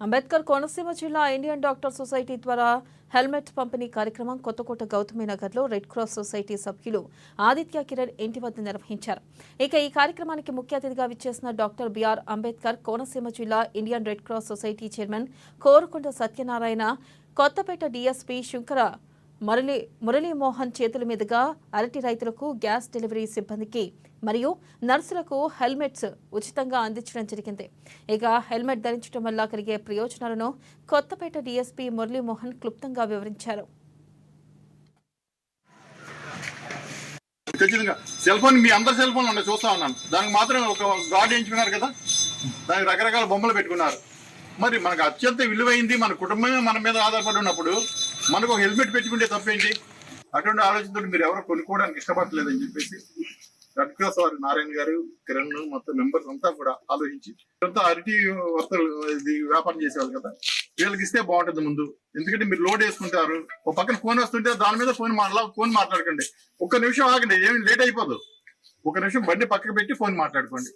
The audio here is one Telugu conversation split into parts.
అంబేద్కర్ కోనసీమ జిల్లా ఇండియన్ డాక్టర్ సొసైటీ ద్వారా హెల్మెట్ పంపిణీ కార్యక్రమం కొత్తకోట గౌతమి నగర్లో రెడ్ క్రాస్ సొసైటీ సభ్యులు ఆదిత్య కిరణ్ ఇంటి వద్ద నిర్వహించారు. ఇక ఈ కార్యక్రమానికి ముఖ్య అతిథిగా విచ్చేసిన డాక్టర్ బిఆర్ అంబేద్కర్ కోనసీమ జిల్లా Indian red cross society chairman Korukonda Satyanarayana, Kothapeta DSP Shankara Muralimohan చేతుల మీదుగా అరటి రైతులకు, గ్యాస్ డెలివరీ సిబ్బందికి మరియు నర్సులకు హెల్మెట్స్ ఉచితంగా అందించడం జరిగింది. ఇక హెల్మెట్ ధరించడం వల్ల కలిగే ప్రయోజనాలను కొత్తపేట డీఎస్పీ మురళీమోహన్ క్లుప్తంగా వివరించారు. సెల్ ఫోన్ మీ అందరి సెల్ ఫోన్ చూస్తా ఉన్నాను. దానికి మాత్రం ఒక గార్డ్ వేయించుకున్నారు కదా, దానికి రకరకాల బొమ్మలు పెట్టుకున్నారు. మరి మనకు అత్యంత విలువైంది మన కుటుంబమే మన మీద ఆధారపడి ఉన్నప్పుడు మనకు ఒక హెల్మెట్ పెట్టుకుంటే తప్పేంటి? అటువంటి ఆలోచనతో మీరు ఎవరో కొనుక్కోవడానికి ఇష్టపడలేదని చెప్పేసి రెడ్ క్రాస్ వారి నారాయణ గారు, కిరణ్, మొత్తం మెంబర్స్ అంతా కూడా ఆలోచించి అంతా అరటి వర్తలు వ్యాపారం చేసేవాళ్ళు కదా, వీళ్ళకి ఇస్తే బాగుంటుంది ముందు. ఎందుకంటే మీరు లోడ్ వేసుకుంటారు, ఒక పక్కన ఫోన్ వస్తుంటే దాని మీద ఫోన్ మాట్లాడకండి. ఒక్క నిమిషం ఆగండి, ఏమి లేట్ అయిపోదు. ఒక నిమిషం బండి పక్కకు పెట్టి ఫోన్ మాట్లాడుకోండి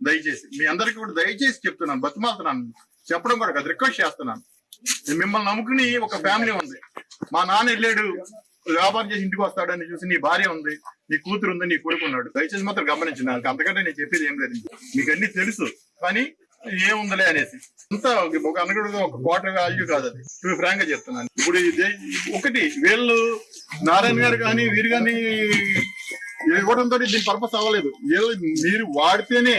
దయచేసి. మీ అందరికీ కూడా దయచేసి చెప్తున్నాను, బతిమాలుతున్నాను, చెప్పడం కూడా కాదు, రిక్వెస్ట్ చేస్తున్నాను. మిమ్మల్ని నమ్ముకుని ఒక ఫ్యామిలీ ఉంది. మా నాన్న వెళ్ళాడు వ్యాపారం చేసి ఇంటికి వస్తాడని చూసి నీ భార్య ఉంది, నీ కూతురు ఉంది, నీ కొడుకున్నాడు. దయచేసి మాత్రం గమనించిన, అంతకంటే నేను చెప్పేది ఏం లేదు. మీకు అన్ని తెలుసు కానీ ఏముందలే అనేసి అంతా ఒక అనగడు ఒక క్వార్టర్ వాల్యూ కాదు. అది ఫ్రాంక్ గా చెప్తున్నాను. ఇప్పుడు ఒకటి వీళ్ళు నారాయణ గారు కానీ వీరు కానీ ఇవ్వడంతో దీని పర్పస్ అవ్వలేదు. మీరు వాడితేనే